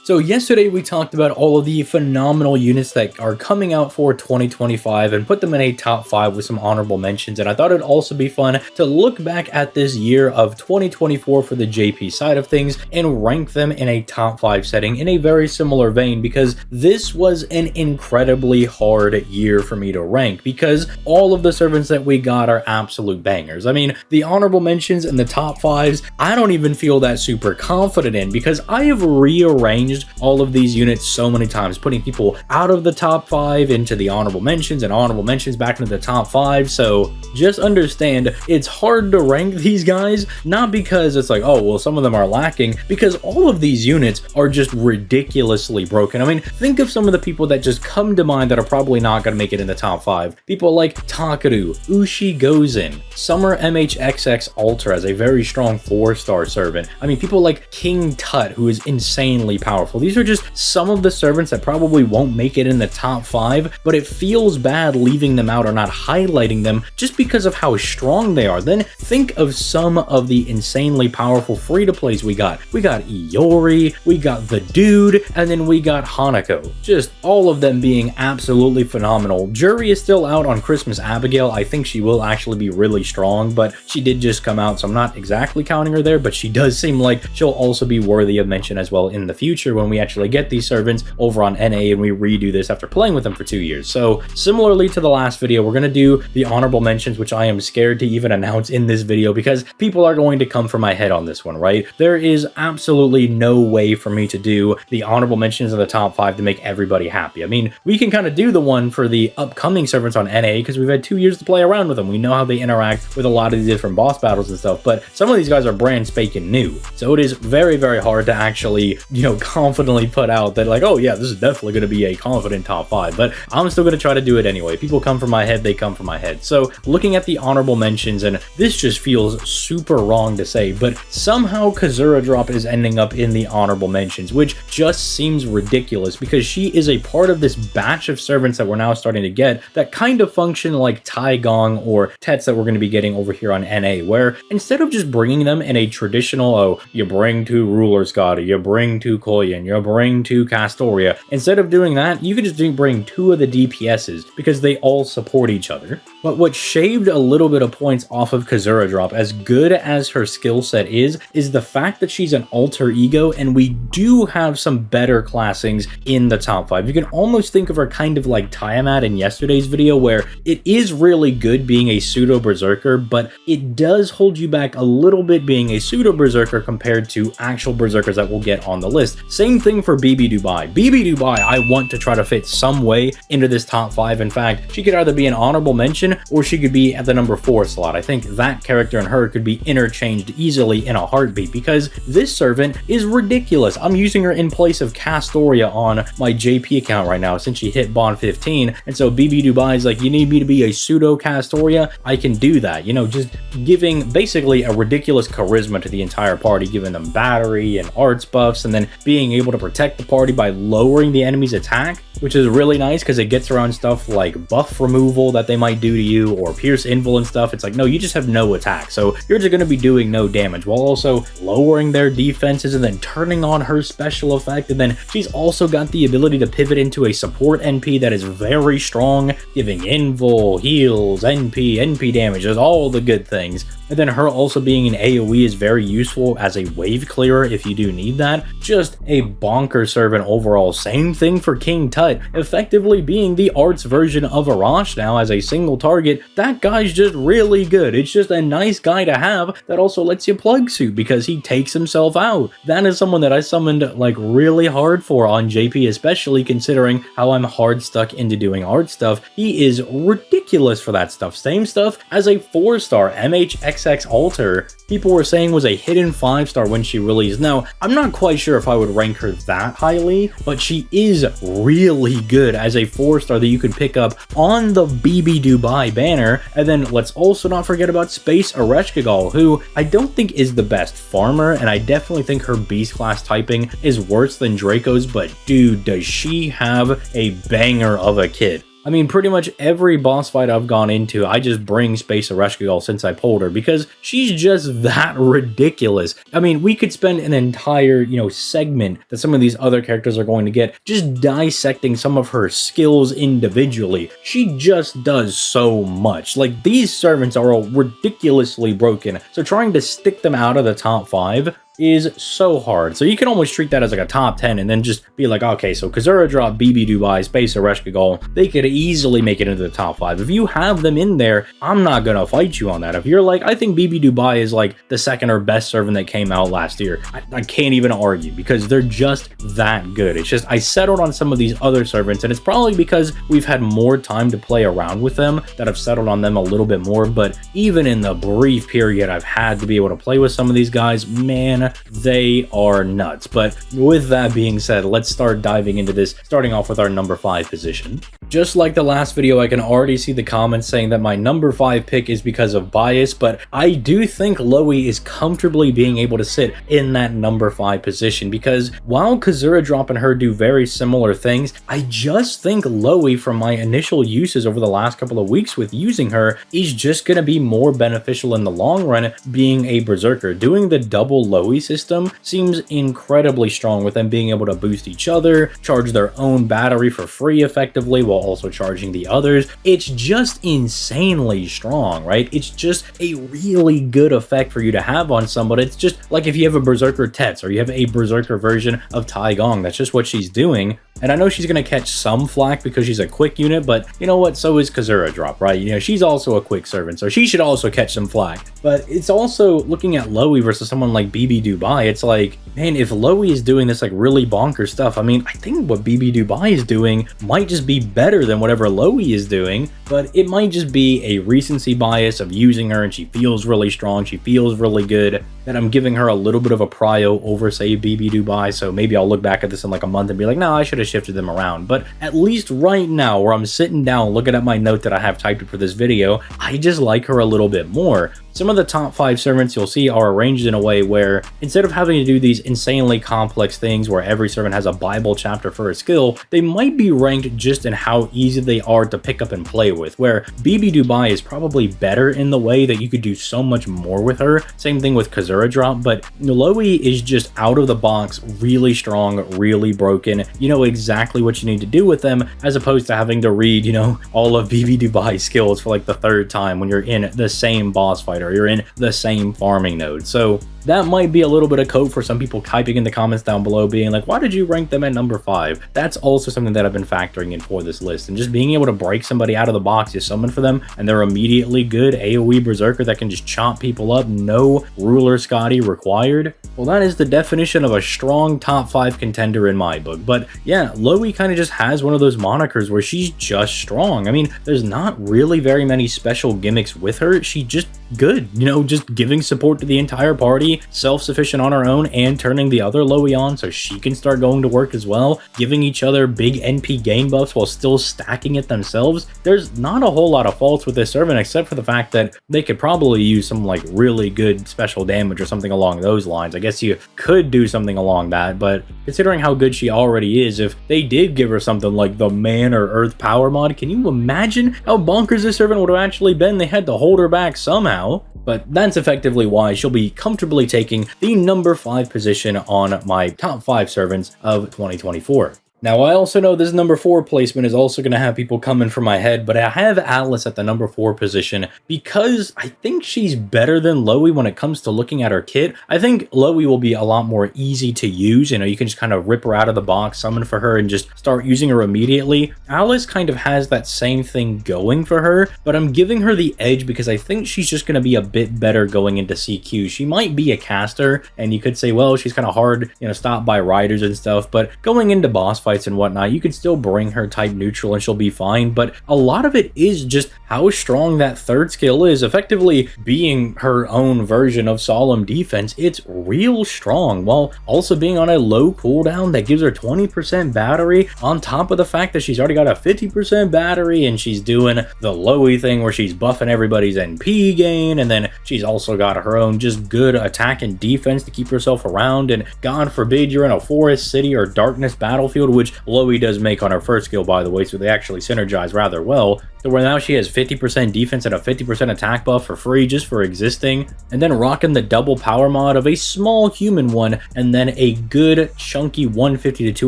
So yesterday we talked about all of the phenomenal units that are coming out for 2025 and put them in a top 5 with some honorable mentions, and I thought it'd also be fun to look back at this year of 2024 for the JP side of things and rank them in a top 5 setting in a very similar vein, because this was an incredibly hard year for me to rank because all of the servants that we got are absolute bangers. I mean, the honorable mentions and the top 5s, I don't even feel that super confident in because I have rearranged all of these units so many times, putting people out of the top 5 into the honorable mentions and honorable mentions back into the top 5. So just understand it's hard to rank these guys, not because it's like, oh, well, some of them are lacking, because all of these units are just ridiculously broken. I mean, think of some of the people that just come to mind that are probably not going to make it in the top 5. People like Takaru, Ushi Gozen, Summer MHXX Alter as a very strong 4-star servant. I mean, people like King Tut, who is insanely powerful. These are just some of the servants that probably won't make it in the top 5, but it feels bad leaving them out or not highlighting them just because of how strong they are. Then think of some of the insanely powerful free-to-plays we got. We got Iori, we got The Dude, and then we got Hanako. Just all of them being absolutely phenomenal. Jury is still out on Christmas Abigail. I think she will actually be really strong, but she did just come out, so I'm not exactly counting her there, but she does seem like she'll also be worthy of mention as well in the future when we actually get these servants over on NA and we redo this after playing with them for 2 years. So similarly to the last video, we're going to do the honorable mentions, which I am scared to even announce in this video because people are going to come for my head on this one, right? There is absolutely no way for me to do the honorable mentions of the top 5 to make everybody happy. I mean, we can kind of do the one for the upcoming servants on NA because we've had 2 years to play around with them. We know how they interact with a lot of these different boss battles and stuff, but some of these guys are brand spanking new. So it is very, very hard to actually, confidently put out that like, oh yeah, this is definitely going to be a confident top 5, but I'm still going to try to do it anyway. People come from my head, they come from my head. So looking at the honorable mentions, and this just feels super wrong to say, but somehow Kazura Drop is ending up in the honorable mentions, which just seems ridiculous because she is a part of this batch of servants that we're now starting to get that kind of function like Tai Gong or Tets that we're going to be getting over here on NA, where instead of just bringing them in a traditional, oh, you bring 2 Ruler Scotty, you bring 2 Koyan, you bring 2 Castoria. Instead of doing that, you could just bring 2 of the DPSs because they all support each other. But what shaved a little bit of points off of Kazura Drop, as good as her skill set is the fact that she's an alter ego, and we do have some better classings in the top 5. You can almost think of her kind of like Tiamat in yesterday's video, where it is really good being a pseudo berserker, but it does hold you back a little bit being a pseudo berserker compared to actual berserkers that we'll get on the list. Same thing for BB Dubai. BB Dubai, I want to try to fit some way into this top 5. In fact, she could either be an honorable mention or she could be at the number 4 slot. I think that character and her could be interchanged easily in a heartbeat because this servant is ridiculous. I'm using her in place of Castoria on my JP account right now since she hit Bond 15, and so BB Dubai is like, you need me to be a pseudo Castoria? I can do that. Just giving basically a ridiculous charisma to the entire party, giving them battery and arts buffs, and then being able to protect the party by lowering the enemy's attack, which is really nice because it gets around stuff like buff removal that they might do to you or pierce invul and stuff. It's like, no, you just have no attack, so you're just going to be doing no damage while also lowering their defenses and then turning on her special effect. And then she's also got the ability to pivot into a support NP that is very strong, giving invul, heals, NP damage, just all the good things. And then her also being an AoE is very useful as a wave clearer if you do need that. Just a bonker servant overall. Same thing for King Tut, effectively being the arts version of Arash now as a single target. That guy's just really good. It's just a nice guy to have that also lets you plug suit because he takes himself out. That is someone that I summoned like really hard for on JP, especially considering how I'm hard stuck into doing art stuff. He is ridiculous for that stuff. Same stuff as a 4-star MHXX Alter. People were saying was a hidden 5-star when she released. Now, I'm not quite sure if I would rank her that highly, but she is really good as a 4-star that you could pick up on the BB Dubai banner. And then let's also not forget about Space Ereshkigal, who I don't think is the best farmer, and I definitely think her beast class typing is worse than Draco's, but dude, does she have a banger of a kit. I mean, pretty much every boss fight I've gone into, I just bring Space Ereshkigal since I pulled her because she's just that ridiculous. I mean, we could spend an entire, segment that some of these other characters are going to get just dissecting some of her skills individually. She just does so much. Like, these servants are all ridiculously broken, so trying to stick them out of the top 5 is so hard. So you can almost treat that as like a top 10 and then just be like, okay, so Kazura Drop, BB Dubai, Space Ereshkigal, they could easily make it into the top 5. If you have them in there, I'm not gonna fight you on that. If you're like, I think BB Dubai is like the second or best servant that came out last year, I can't even argue because they're just that good. It's just, I settled on some of these other servants, and it's probably because we've had more time to play around with them that I've settled on them a little bit more. But even in the brief period I've had to be able to play with some of these guys, man, they are nuts. But with that being said, let's start diving into this, starting off with our number 5 position. Just like the last video, I can already see the comments saying that my number 5 pick is because of bias, but I do think Loey is comfortably being able to sit in that number 5 position because while Kazura Drop and her do very similar things, I just think Loey, from my initial uses over the last couple of weeks with using her, is just going to be more beneficial in the long run being a Berserker. Doing the double Loey system seems incredibly strong with them being able to boost each other, charge their own battery for free effectively while also charging the others. It's just insanely strong, right? It's just a really good effect for you to have on somebody. It's just like if you have a Berserker Tets or you have a Berserker version of Tai Gong, that's just what she's doing. And I know she's going to catch some flack because she's a quick unit, but you know what? So is Kazura Drop, right? She's also a quick servant, so she should also catch some flack. But it's also looking at Loey versus someone like BB Dubai. It's like, man, if Loey is doing this like really bonkers stuff, I mean, I think what BB Dubai is doing might just be better than whatever Loey is doing, but it might just be a recency bias of using her and she feels really strong, she feels really good, that I'm giving her a little bit of a prio over, say, BB Dubai. So maybe I'll look back at this in like a month and be like, no, I should have shifted them around. But at least right now, where I'm sitting down looking at my note that I have typed for this video, I just like her a little bit more. Some of the top 5 servants you'll see are arranged in a way where instead of having to do these insanely complex things where every servant has a Bible chapter for a skill, they might be ranked just in how easy they are to pick up and play with, where BB Dubai is probably better in the way that you could do so much more with her. Same thing with Kazura Drop, but Loey is just out of the box, really strong, really broken. You know exactly what you need to do with them, as opposed to having to read, all of BB Dubai's skills for like the 3rd time when you're in the same boss fight or you're in the same farming node. So that might be a little bit of code for some people typing in the comments down below being like, why did you rank them at number 5? That's also something that I've been factoring in for this list, and just being able to break somebody out of the box, you summon for them and they're immediately good AoE Berserker that can just chomp people up, no ruler Scotty required. Well, that is the definition of a strong top 5 contender in my book. But yeah, Loey kind of just has one of those monikers where she's just strong. I mean, there's not really very many special gimmicks with her. She's just good, just giving support to the entire party, self-sufficient on her own, and turning the other Loey on so she can start going to work as well, giving each other big NP game buffs while still stacking it themselves. There's not a whole lot of faults with this servant except for the fact that they could probably use some like really good special damage or something along those lines. I guess you could do something along that, but considering how good she already is, if they did give her something like the Man or Earth Power mod, can you imagine how bonkers this servant would have actually been? They had to hold her back somehow. But that's effectively why she'll be comfortably taking the number 5 position on my top 5 servants of 2024. Now, I also know this number 4 placement is also going to have people coming for my head, but I have Alice at the number 4 position because I think she's better than Loey when it comes to looking at her kit. I think Loey will be a lot more easy to use. You can just kind of rip her out of the box, summon for her, and just start using her immediately. Alice kind of has that same thing going for her, but I'm giving her the edge because I think she's just going to be a bit better going into CQ. She might be a caster, and you could say, well, she's kind of hard, stopped by riders and stuff, but going into boss fights and whatnot, you can still bring her type neutral and she'll be fine. But a lot of it is just how strong that 3rd skill is, effectively being her own version of Solemn Defense. It's real strong while also being on a low cooldown that gives her 20% battery, on top of the fact that she's already got a 50% battery and she's doing the Loey thing where she's buffing everybody's NP gain, and then she's also got her own just good attack and defense to keep herself around. And God forbid you're in a forest, city, or darkness battlefield, which which Loey does make on her first skill, by the way, so they actually synergize rather well. So where now she has 50% defense and a 50% attack buff for free just for existing, and then rocking the double power mod of a small human one, and then a good chunky 150 to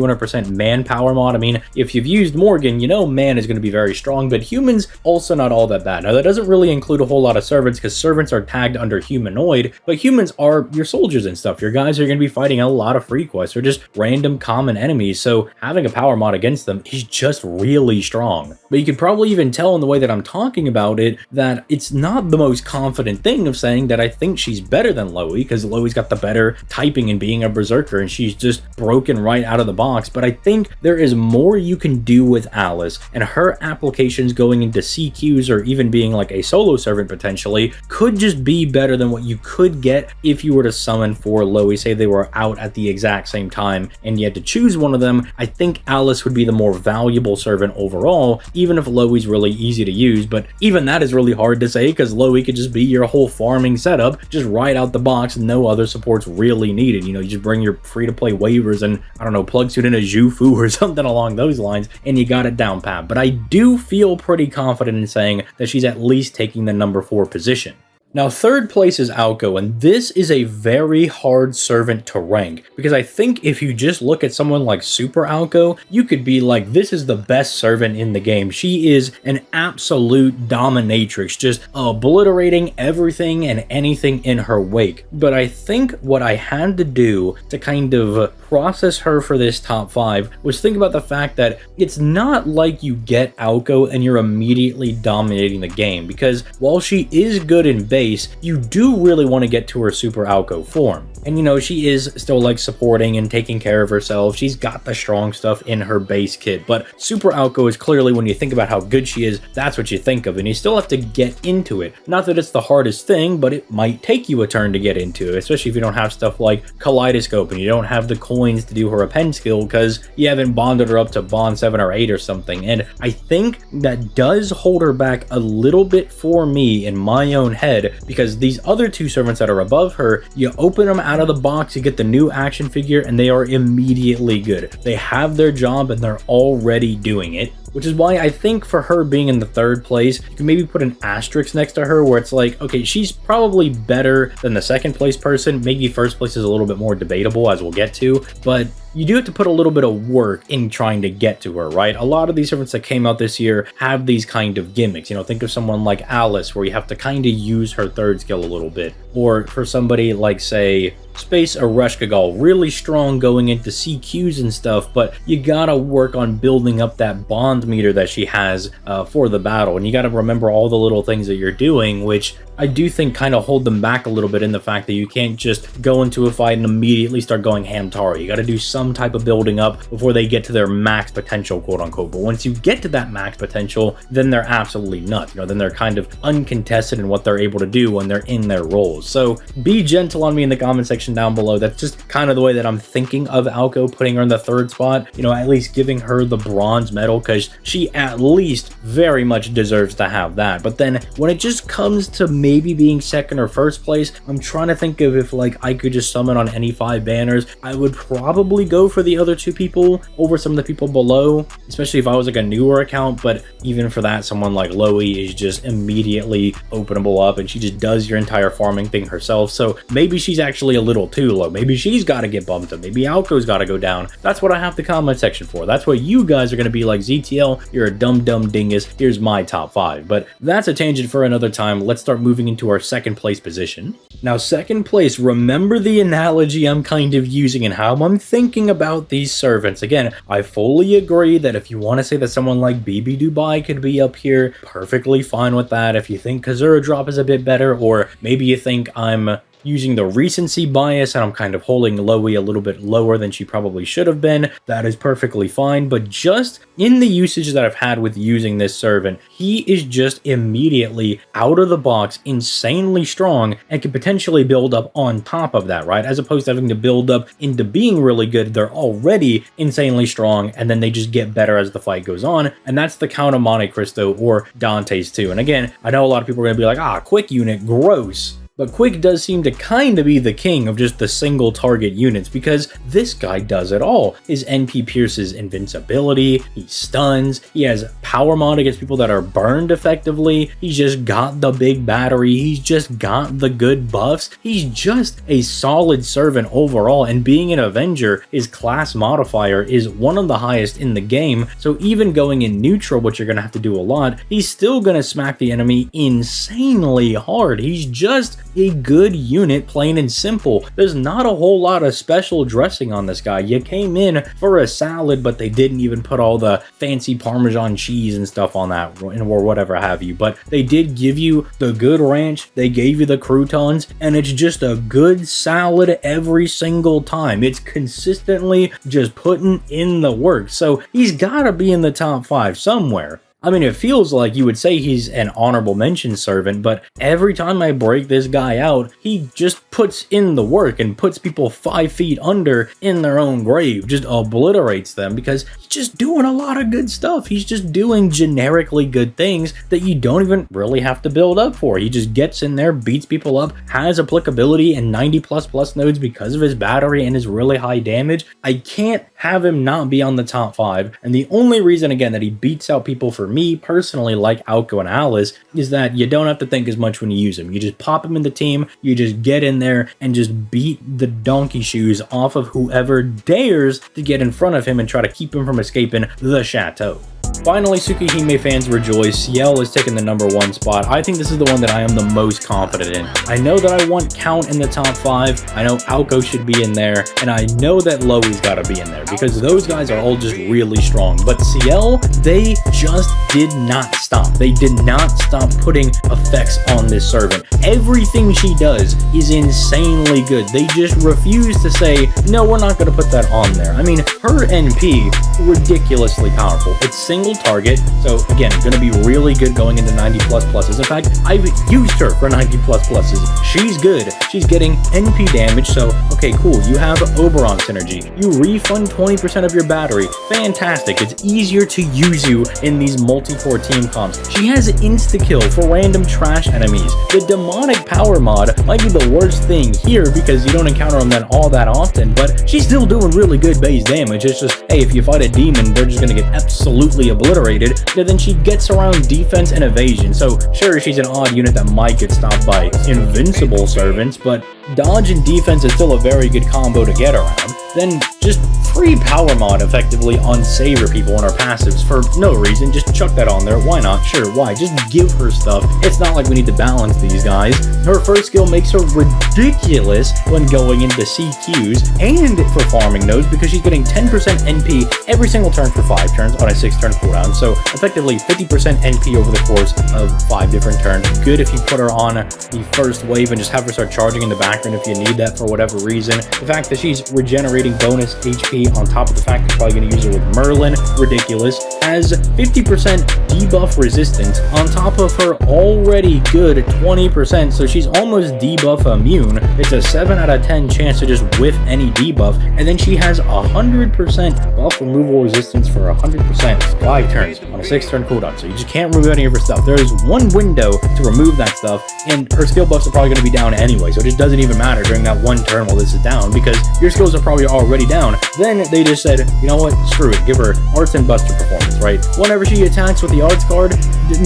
200% man power mod. I mean, if you've used Morgan, you know man is going to be very strong, but humans also not all that bad. Now that doesn't really include a whole lot of servants because servants are tagged under humanoid, but humans are your soldiers and stuff. Your guys are going to be fighting a lot of free quests or just random common enemies, so having a power mod against them is just really strong. But you could probably even tell in the way that I'm talking about it that it's not the most confident thing of saying that I think she's better than Loey, because Loey's got the better typing and being a berserker and she's just broken right out of the box. But I think there is more you can do with Alice, and her applications going into CQs or even being like a solo servant potentially could just be better than what you could get if you were to summon for Loey. Say they were out at the exact same time and you had to choose one of them. I think Alice would be the more valuable servant overall, even if Loey's really easy to use. But even that is really hard to say because Loey could just be your whole farming setup just right out the box and no other support's really needed. You know, you just bring your free-to-play waivers and, I don't know, plug suit in a Zhufu or something along those lines and you got it down pat. But I do feel pretty confident in saying that she's at least taking the number 4 position. Now, third place is Alco, and this is a very hard servant to rank, because I think if you just look at someone like Super Alco, you could be like, this is the best servant in the game. She is an absolute dominatrix, just obliterating everything and anything in her wake. But I think what I had to do to kind of process her for this top 5 was think about the fact that it's not like you get Alco and you're immediately dominating the game, because while she is good in base, you do really want to get to her Super Alco form. And you know, she is still like supporting and taking care of herself. She's got the strong stuff in her base kit, but Super Alco is clearly, when you think about how good she is, that's what you think of, and you still have to get into it. Not that it's the hardest thing, but it might take you a turn to get into it, especially if you don't have stuff like Kaleidoscope and you don't have the coins to do her append skill because you haven't bonded her up to bond 7 or 8 or something. And I think that does hold her back a little bit for me in my own head, because these other 2 servants that are above her, you open them out of the box, you get the new action figure, and they are immediately good. They have their job and they're already doing it. Which is why I think for her being in the 3rd place, you can maybe put an asterisk next to her where it's like, okay, she's probably better than the 2nd place person. Maybe 1st place is a little bit more debatable, as we'll get to, but you do have to put a little bit of work in trying to get to her, right? A lot of these servants that came out this year have these kind of gimmicks. You know, think of someone like Alice, where you have to kind of use her 3rd skill a little bit. Or for somebody like, say, Space Ereshkigal, really strong going into CQs and stuff, but you gotta work on building up that bond meter that she has for the battle, and you gotta remember all the little things that you're doing, which I do think kind of hold them back a little bit in the fact that you can't just go into a fight and immediately start going Hamtaro. You gotta do some type of building up before they get to their max potential, quote unquote. But once you get to that max potential, then they're absolutely nuts. You know, then they're kind of uncontested in what they're able to do when they're in their roles. So be gentle on me in the comment section down below. That's just kind of the way that I'm thinking of Alco, putting her in the 3rd spot, you know, at least giving her the bronze medal, because she at least very much deserves to have that. But then when it just comes to maybe being 2nd or 1st place, I'm trying to think of if like I could just summon on any 5 banners, I would probably go for the other 2 people over some of the people below, especially if I was like a newer account. But even for that, someone like Loey is just immediately openable up and she just does your entire farming thing herself. So maybe she's actually a little too low. Maybe she's got to get bumped up. Maybe Alco's got to go down. That's what I have the comment section for. That's what you guys are going to be like, ZTL, you're a dumb dingus. Here's my top 5. But that's a tangent for another time. Let's start moving into our 2nd place position. Now, 2nd place, remember the analogy I'm kind of using and how I'm thinking about these servants. Again, I fully agree that if you want to say that someone like BB Dubai could be up here, perfectly fine with that. If you think Kazura Drop is a bit better, or maybe you think I'm using the recency bias and I'm kind of holding Loey a little bit lower than she probably should have been, that is perfectly fine. But just in the usage that I've had with using this servant, he is just immediately out of the box insanely strong and can potentially build up on top of that, right? As opposed to having to build up into being really good, they're already insanely strong and then they just get better as the fight goes on. And that's the Count of Monte Cristo or Dante's too. And again, I know a lot of people are going to be like, quick unit, gross. But Quick does seem to kind of be the king of just the single target units, because this guy does it all. His NP pierces invincibility, he stuns, he has power mod against people that are burned effectively, he's just got the big battery, he's just got the good buffs, he's just a solid servant overall, and being an Avenger, his class modifier is one of the highest in the game, so even going in neutral, which you're going to have to do a lot, he's still going to smack the enemy insanely hard. He's just a good unit, plain and simple. There's not a whole lot of special dressing on this guy. You came in for a salad, but they didn't even put all the fancy Parmesan cheese and stuff on that, or whatever have you, but they did give you the good ranch, they gave you the croutons, and it's just a good salad every single time. It's consistently just putting in the work, so he's gotta be in the top 5 somewhere. I mean, it feels like you would say he's an honorable mention servant, but every time I break this guy out, he just puts in the work and puts people 5 feet under in their own grave, just obliterates them, because he's just doing a lot of good stuff. He's just doing generically good things that you don't even really have to build up for. He just gets in there, beats people up, has applicability in 90++ nodes because of his battery and his really high damage. I can't have him not be on the top 5, and the only reason, again, that he beats out people for me personally, like Alco and Alice, is that you don't have to think as much when you use him. You just pop him in the team, you just get in there and just beat the donkey shoes off of whoever dares to get in front of him and try to keep him from escaping the chateau. Finally, Tsukihime fans rejoice. Ciel is taking the #1 spot. I think this is the one that I am the most confident in. I know that I want Count in the top 5, I know Alco should be in there, and I know that Loe's gotta be in there, because those guys are all just really strong. But Ciel, they just did not stop. They did not stop putting effects on this servant. Everything she does is insanely good. They just refuse to say, no, we're not gonna put that on there. I mean, her NP, ridiculously powerful. It's single target, so again, gonna be really good going into 90++s. In fact, I've used her for 90++s. She's good. She's getting NP damage, so okay, cool. You have Oberon synergy. You refund 20% of your battery. Fantastic. It's easier to use you in these multi-core team comps. She has insta-kill for random trash enemies. The demonic power mod might be the worst thing here because you don't encounter them all that often, but she's still doing really good base damage. It's just, hey, if you fight a demon, they're just gonna get absolutely obliterated, and then she gets around defense and evasion. So sure, she's an odd unit that might get stopped by invincible servants, but dodge and defense is still a very good combo to get around. Then just free power mod effectively on Savior people on her passives for no reason. Just chuck that on there. Why not? Sure, why? Just give her stuff. It's not like we need to balance these guys. Her first skill makes her ridiculous when going into CQs and for farming nodes, because she's getting 10% NP every single turn for 5 turns on a 6-turn cooldown. So effectively 50% NP over the course of 5 different turns. Good if you put her on the first wave and just have her start charging in the background if you need that for whatever reason. The fact that she's regenerating bonus HP on top of the fact you're probably going to use her with Merlin, ridiculous. Has 50% debuff resistance on top of her already good 20%, so she's almost debuff immune. It's a 7 out of 10 chance to just whiff any debuff, and then she has 100% buff removal resistance for 100% 5 turns on a 6-turn cooldown, so you just can't remove any of her stuff. There is one window to remove that stuff, and her skill buffs are probably going to be down anyway, so it just doesn't even matter during that one turn while this is down, because your skills are probably already down. Then they just said, you know what, screw it, give her Arts and Buster performance, right? Whenever she attacks with the Arts card,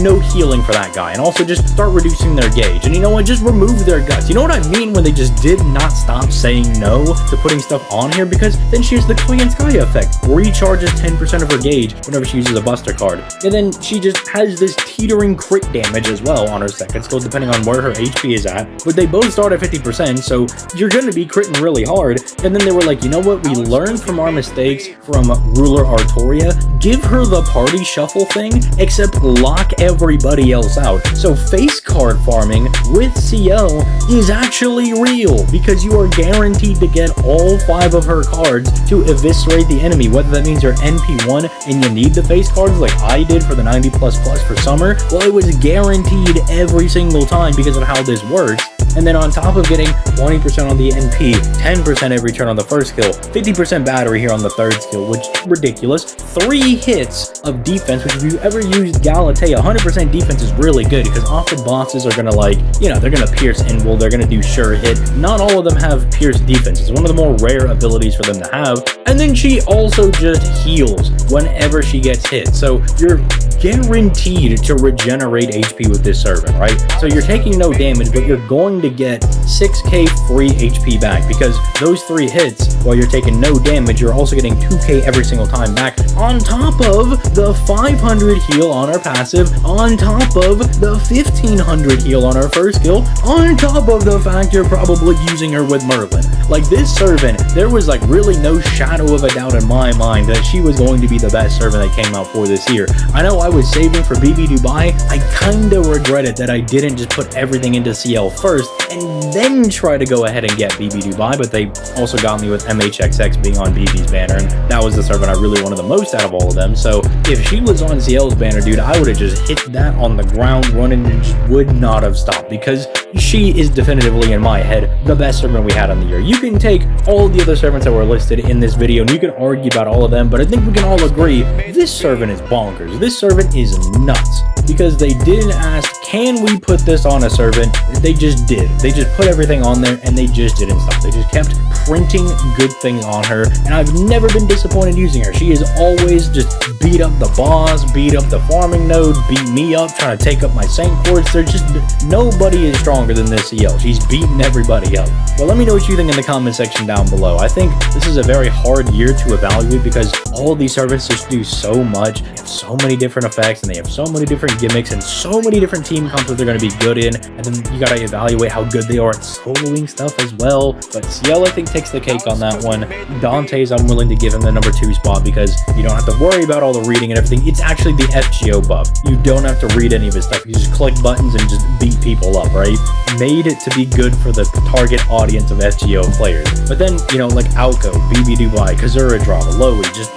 no healing for that guy, and also just start reducing their gauge, and you know what, just remove their guts. You know what I mean when they just did not stop saying no to putting stuff on here? Because then she has the Korean Sky effect, recharges 10% of her gauge whenever she uses a Buster card, and then she just has this teetering crit damage as well on her second skill depending on where her HP is at, but they both start at 50%, so you're gonna be critting really hard. And then they were like, you know what, we learned from our mistakes from Ruler Artoria, give her the party shuffle thing, except lock everybody else out. So face card farming with Ciel is actually real, because you are guaranteed to get all 5 of her cards to eviscerate the enemy, whether that means you're NP1 and you need the face cards like I did for the 90++ for summer. Well, it was guaranteed every single time because of how this works. And then on top of getting 20% on the NP, 10% every turn on the first skill, 50% battery here on the third skill, which is ridiculous. 3 hits of defense, which if you ever used Galatea, 100% defense is really good because often bosses are gonna like, they're gonna pierce Invul, they're gonna do sure hit. Not all of them have pierce defense. It's one of the more rare abilities for them to have. And then she also just heals whenever she gets hit. So you're guaranteed to regenerate HP with this servant, right? So you're taking no damage, but you're going to get 6k free HP back because those 3 hits, while you're taking no damage, you're also getting 2k every single time back, on top of the 500 heal on our passive, on top of the 1500 heal on our first skill, on top of the fact you're probably using her with Merlin. Like, this servant, there was like really no shadow of a doubt in my mind that she was going to be the best servant that came out for this year. I know I was saving for BB Dubai. I kinda regret it that I didn't just put everything into CL first and then try to go ahead and get BB Dubai, but they also got me with MHXX being on BB's banner, and that was the servant I really wanted the most out of all of them. So if she was on CL's banner, dude, I would have just hit that on the ground running and just would not have stopped because she is definitively, in my head, the best servant we had on the year. You can take all the other servants that were listed in this video and you can argue about all of them, but I think we can all agree this servant is bonkers. This servant is nuts because they didn't ask, can we put this on a servant? They just did. They just put everything on there and they just didn't stop. They just kept printing good things on her, and I've never been disappointed using her. She is always just beat up the boss, beat up the farming node, beat me up trying to take up my Saint Quartz. There's just nobody is stronger than this CL. She's beating everybody up. But let me know what you think in the comment section down below. I think this is a very hard year to evaluate because all these servants just do so much. They have so many different effects and they have so many different gimmicks and so many different team comps that they're going to be good in, and then you gotta evaluate how good they are at soloing stuff as well. But CL, I think, takes the cake on that one. Dante's, I'm willing to give him the number 2 spot because you don't have to worry about all the reading and everything. It's actually the FGO buff. You don't have to read any of his stuff. You just click buttons and just beat people up, right? Made it to be good for the target audience of FGO players. But then, like Alco, BB Dubai, Kazura Drama, Lowy, just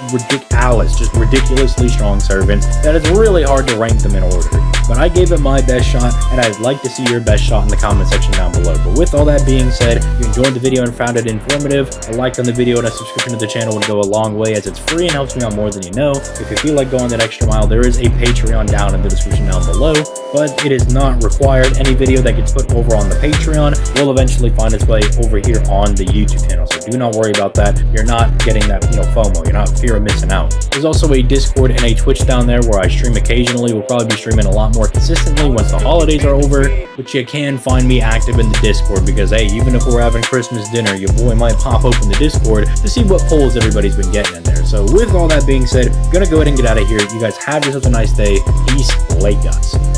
Alice, just ridiculously strong servants that it's really hard to rank them in order. But I gave it my best shot, and I'd like to see your best shot in the comment section down below. But with all that being said, if you enjoyed the video and found it informative, a like on the video and a subscription to the channel would go a long way as it's free and helps me out more than you know. If you feel like going that extra mile, there is a Patreon down in the description down below, but it is not required. Any video that gets put over on the Patreon will eventually find its way over here on the YouTube channel. So do not worry about that. You're not getting that, FOMO. You're not fear of missing out. There's also a Discord and a Twitch down there where I stream occasionally. We'll probably be streaming a lot more consistently once the holidays are over, but you can find me active in the Discord because, hey, even if we're having Christmas dinner, your boy might pop open the Discord to see what polls everybody's been getting in there. So with all that being said, gonna go ahead and get out of here. You guys have yourselves a nice day. Peace, late guys.